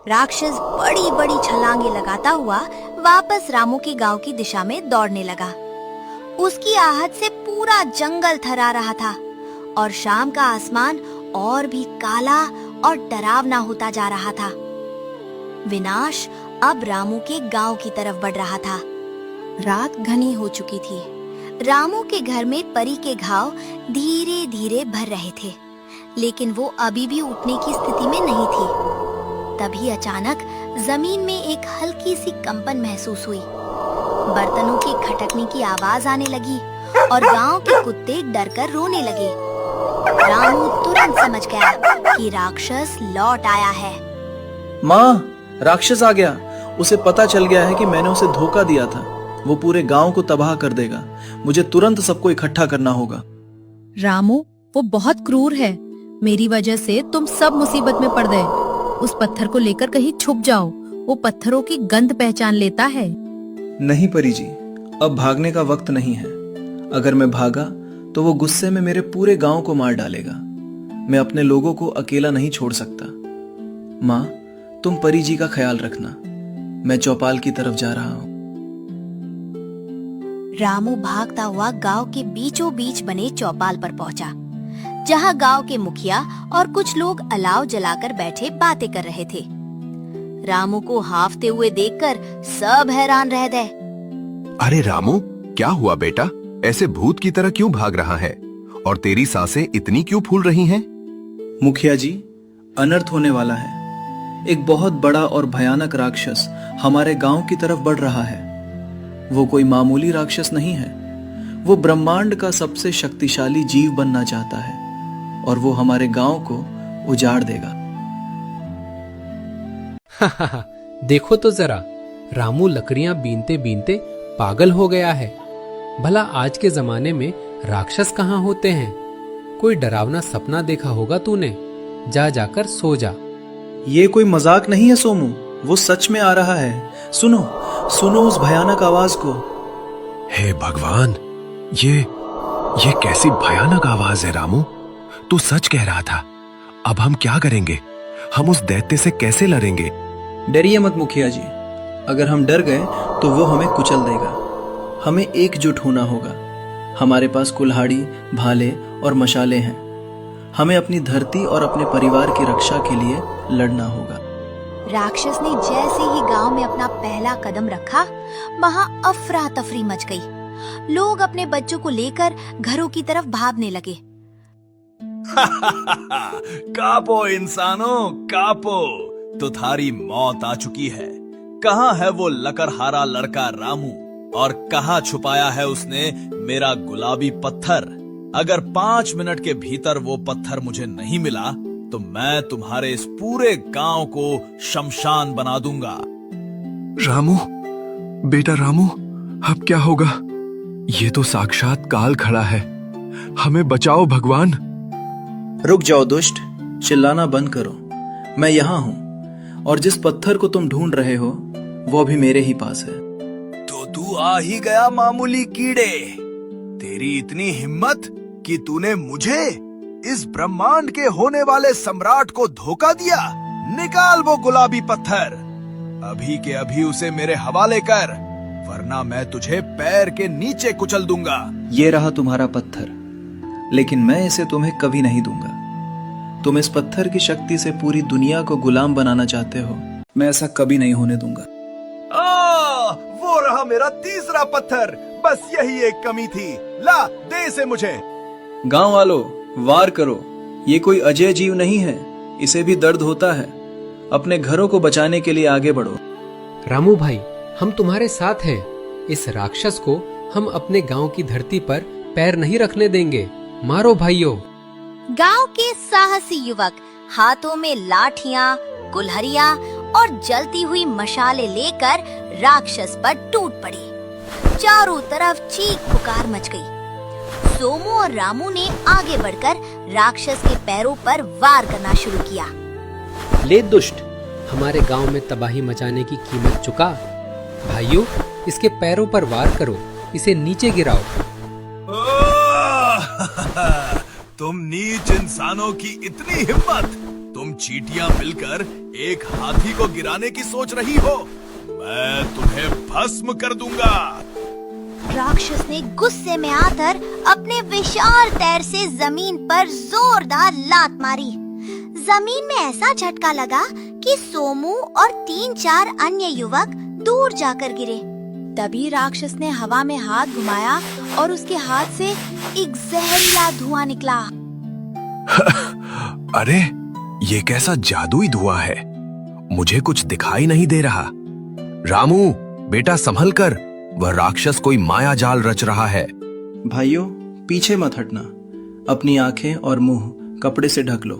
राक्षस बड़ी बड़ी छलांगे लगाता हुआ वापस रामू के गांव की दिशा में दौड़ने लगा। उसकी आहट से पूरा जंगल थर्रा रहा था और शाम का आसमान और भी काला और डरावना होता जा रहा था। विनाश अब रामू के गांव की तरफ बढ़ रहा था। रात घनी हो चुकी थी। रामू के घर में परी के घाव धीरे धीरे भर रहे थे, लेकिन वो अभी भी उठने की स्थिति में नहीं थी। तभी अचानक जमीन में एक हल्की सी कंपन महसूस हुई। बर्तनों के खटकने की आवाज आने लगी और गांव के कुत्ते डरकर रोने लगे। रामू तुरंत समझ गया कि राक्षस लौट आया है। माँ, राक्षस आ गया। उसे पता चल गया है कि मैंने उसे धोखा दिया था। वो पूरे गांव को तबाह कर देगा। मुझे तुरंत सबको इकट्ठा करना होगा। रामू, वो बहुत क्रूर है। मेरी वजह से तुम सब मुसीबत में पड़ गए। उस पत्थर को लेकर कहीं छुप जाओ। वो पत्थरों की गंध पहचान लेता है। नहीं परी जी, अब भागने का वक्त नहीं है। अगर मैं भागा तो वो गुस्से में मेरे पूरे गांव को मार डालेगा। मैं अपने लोगों को अकेला नहीं छोड़ सकता। माँ, तुम परी जी का ख्याल रखना। मैं चौपाल की तरफ जा रहा हूँ। रामू भागता हुआ गांव के बीचों बीच बने चौपाल पर पहुंचा, जहां गांव के मुखिया और कुछ लोग अलाव जलाकर बैठे बातें कर रहे थे। रामू को हाफते हुए देखकर सब हैरान रह गए। अरे रामू, क्या हुआ बेटा? ऐसे भूत की तरह क्यों भाग रहा है? और तेरी सांसें इतनी क्यों फूल रही हैं? मुखिया जी, अनर्थ होने वाला है। एक बहुत बड़ा और भयानक राक्षस हमारे गांव की तरफ बढ़ रहा है। वो कोई मामूली राक्षस नहीं है। वो ब्रह्मांड का सबसे शक्तिशाली जीव बनना चाहता है और वो हमारे गांव को उजाड़ देगा। देखो तो जरा, रामू लकड़ियां बीनते बीनते पागल हो गया है। भला आज के जमाने में राक्षस कहाँ होते हैं? कोई डरावना सपना देखा होगा तूने। जा जाकर सो जा। ये कोई मजाक नहीं है सोमू, वो सच में आ रहा है। सुनो सुनो उस भयानक आवाज को। हे भगवान, ये कैसी भयानक आवाज है रामू? तू सच कह रहा था। अब हम क्या करेंगे? हम उस दैत्य से कैसे लड़ेंगे? डरिए मत मुखिया जी। अगर हम डर गए तो वो हमें कुचल देगा। हमें एकजुट होना होगा। हमारे पास कुल्हाड़ी, भाले और मशाले हैं। हमें अपनी धरती और अपने परिवार की रक्षा के लिए लड़ना होगा। राक्षस ने जैसे ही गांव में अपना पहला कदम रखा, वहां अफरा तफरी मच गई। लोग अपने बच्चों को लेकर घरों की तरफ भागने लगे। कापो इंसानों, कापो। तुम्हारी मौत आ चुकी है। कहाँ है वो लकड़हारा लड़का रामू? और कहाँ छुपाया है उसने मेरा गुलाबी पत्थर? अगर 5 मिनट के भीतर वो पत्थर मुझे नहीं मिला तो मैं तुम्हारे इस पूरे गांव को शमशान बना दूंगा। रामू, बेटा रामू, अब क्या होगा? ये तो साक्षात काल खड़ा है। हमें बचाओ भगवान। रुक जाओ दुष्ट, चिल्लाना बंद करो। मैं यहाँ हूँ और जिस पत्थर को तुम ढूंढ रहे हो वो भी मेरे ही पास है। तो तू आ ही गया मामूली कीड़े। तेरी इतनी हिम्मत कि तूने मुझे, इस ब्रह्मांड के होने वाले सम्राट को धोखा दिया। निकाल वो गुलाबी पत्थर। अभी के अभी उसे मेरे हवाले कर, वरना मैं तुझे पैर के नीचे कुचल दूंगा। ये रहा तुम्हारा पत्थर, लेकिन मैं इसे तुम्हें कभी नहीं दूंगा। तुम इस पत्थर की शक्ति से पूरी दुनिया को गुलाम बनाना चाहते हो। मैं ऐसा कभी नहीं होने दूंगा। वो रहा मेरा तीसरा पत्थर। बस यही एक कमी थी। ला, दे इसे मुझे। गांव वालों, वार करो। ये कोई अजय जीव नहीं है। इसे भी दर्द होता है। अपने घरों को बचाने के लिए आगे बढ़ो। रामू भाई, हम तुम्हारे साथ हैं। इस राक्षस को हम अपने गांव की धरती पर पैर नहीं रखने देंगे। मारो भाइयों। गांव के साहसी युवक हाथों में लाठियां, कुल्हाड़ियां और जलती हुई मशाले लेकर राक्षस पर टूट पड़े। चारों तरफ चीख पुकार मच गई। सोमू और रामू ने आगे बढ़कर राक्षस के पैरों पर वार करना शुरू किया। ले दुष्ट, हमारे गांव में तबाही मचाने की कीमत चुका। भाइयों, इसके पैरों पर वार करो। इसे नीचे गिराओ। तुम नीच इंसानों की इतनी हिम्मत! तुम चींटियां मिलकर एक हाथी को गिराने की सोच रही हो? मैं तुम्हें भस्म कर दूंगा। राक्षस ने गुस्से में आकर अपने विशाल पैर से जमीन पर जोरदार लात मारी। जमीन में ऐसा झटका लगा कि सोमू और 3-4 अन्य युवक दूर जाकर गिरे। तभी राक्षस ने हवा में हाथ घुमाया और उसके हाथ से एक जहरीला धुआं निकला। अरे, ये कैसा जादुई धुआं है? मुझे कुछ दिखाई नहीं दे रहा। रामू, बेटा संभल कर, वह राक्षस कोई माया जाल रच रहा है। भाइयों, पीछे मत हटना। अपनी आंखें और मुंह कपड़े से ढक लो।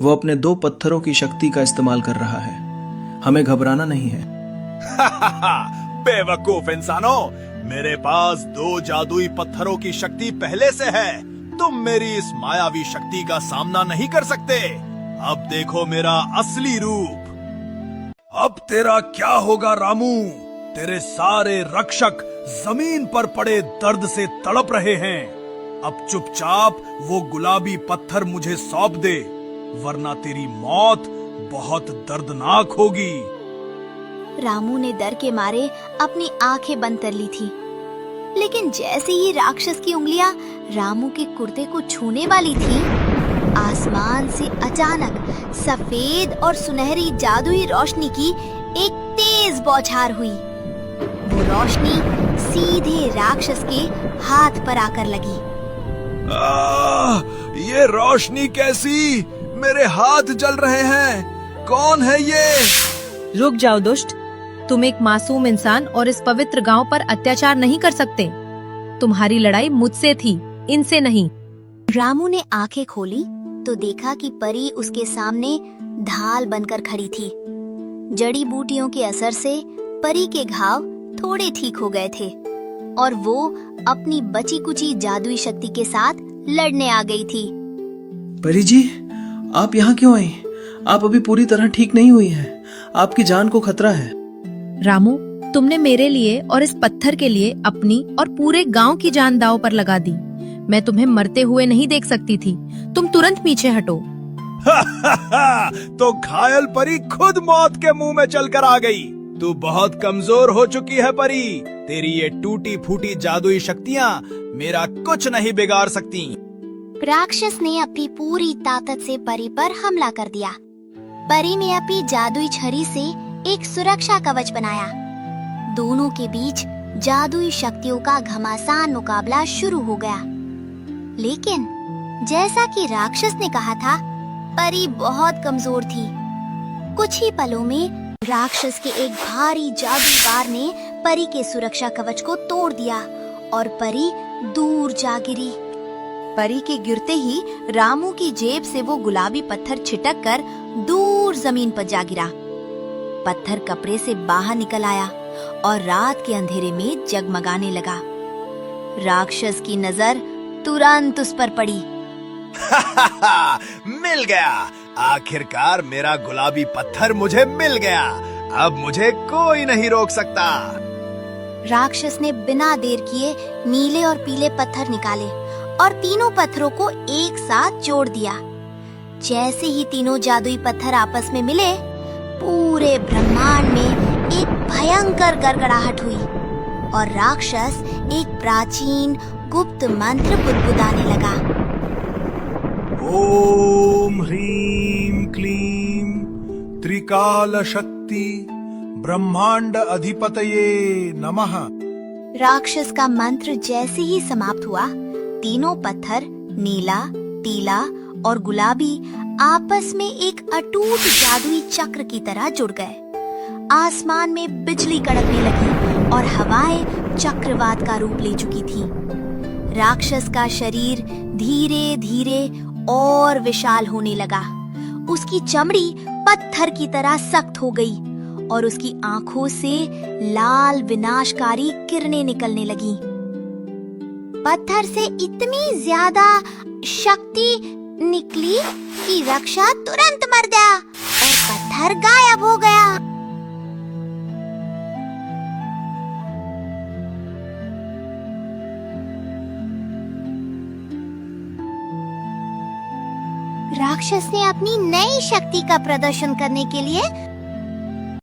वो अपने 2 पत्थरों की शक्ति का इस्तेमाल कर रहा है। हमें घबराना नहीं है। बेवकूफ इंसानों, मेरे पास 2 जादुई पत्थरों की शक्ति पहले से है। तुम मेरी इस मायावी शक्ति का सामना नहीं कर सकते। अब देखो मेरा असली रूप। अब तेरा क्या होगा रामू? तेरे सारे रक्षक जमीन पर पड़े दर्द से तड़प रहे हैं। अब चुपचाप वो गुलाबी पत्थर मुझे सौंप दे, वरना तेरी मौत बहुत दर्दनाक होगी। रामू ने डर के मारे अपनी आंखें बंद कर ली थी, लेकिन जैसे ही राक्षस की उंगलियां रामू के कुर्ते को छूने वाली थी, आसमान से अचानक सफेद और सुनहरी जादुई रोशनी की एक तेज बौछार हुई। वो रोशनी सीधे राक्षस के हाथ पर आकर लगी। ये रोशनी कैसी? मेरे हाथ जल रहे हैं। कौन है ये? रुक जाओ दुष्ट, तुम एक मासूम इंसान और इस पवित्र गांव पर अत्याचार नहीं कर सकते। तुम्हारी लड़ाई मुझसे थी, इनसे नहीं। रामू ने आंखें खोली तो देखा कि परी उसके सामने ढाल बनकर खड़ी थी। जड़ी बूटियों के असर से परी के घाव थोड़े ठीक हो गए थे और वो अपनी बची कुची जादुई शक्ति के साथ लड़ने आ गई थी। परी जी, आप यहाँ क्यों आई? आप अभी पूरी तरह ठीक नहीं हुई हैं। आपकी जान को खतरा है। रामू, तुमने मेरे लिए और इस पत्थर के लिए अपनी और पूरे गांव की जान दांव पर लगा दी। मैं तुम्हें मरते हुए नहीं देख सकती थी। तुम तुरंत पीछे हटो। तो घायल परी खुद मौत के मुंह में चलकर आ गई। तू बहुत कमजोर हो चुकी है परी। तेरी ये टूटी फूटी जादुई शक्तियाँ मेरा कुछ नहीं बिगाड़ सकती। राक्षस ने अपनी पूरी ताकत से परी पर हमला कर दिया। परी ने अपनी जादुई छड़ी से एक सुरक्षा कवच बनाया। दोनों के बीच जादुई शक्तियों का घमासान मुकाबला शुरू हो गया। लेकिन जैसा कि राक्षस ने कहा था, परी बहुत कमजोर थी। कुछ ही पलों में राक्षस के एक भारी जादुई बार ने परी के सुरक्षा कवच को तोड़ दिया और परी दूर जा गिरी। परी के गिरते ही रामू की जेब से वो गुलाबी पत्थर छिटक कर दूर जमीन पर जा गिरा। पत्थर कपड़े से बाहर निकल आया और रात के अंधेरे में जगमगाने लगा। राक्षस की नजर तुरंत उस पर पड़ी। मिल गया, आखिरकार मेरा गुलाबी पत्थर मुझे मिल गया। अब मुझे कोई नहीं रोक सकता। राक्षस ने बिना देर किए नीले और पीले पत्थर निकाले और तीनों पत्थरों को एक साथ जोड़ दिया। जैसे ही तीनों जादुई पत्थर आपस में मिले, पूरे ब्रह्मांड में एक भयंकर गड़गड़ाहट हुई और राक्षस एक प्राचीन गुप्त मंत्र बुदबुदाने लगा। ओम ह्रीं क्लीं त्रिकाल शक्ति ब्रह्मांड अधिपतये नमः। राक्षस का मंत्र जैसे ही समाप्त हुआ, तीनों पत्थर नीला, पीला और गुलाबी आपस में एक अटूट जादुई चक्र की तरह जुड़ गए। आसमान में बिजली कड़कने लगी और हवाएं चक्रवात का रूप ले चुकी थी। राक्षस का शरीर धीरे धीरे और विशाल होने लगा। उसकी चमड़ी पत्थर की तरह सख्त हो गई और उसकी आंखों से लाल विनाशकारी किरणें निकलने लगी। पत्थर से इतनी ज्यादा शक्ति निकली कि रक्षा तुरंत मर गया और पत्थर गायब हो गया। राक्षस ने अपनी नई शक्ति का प्रदर्शन करने के लिए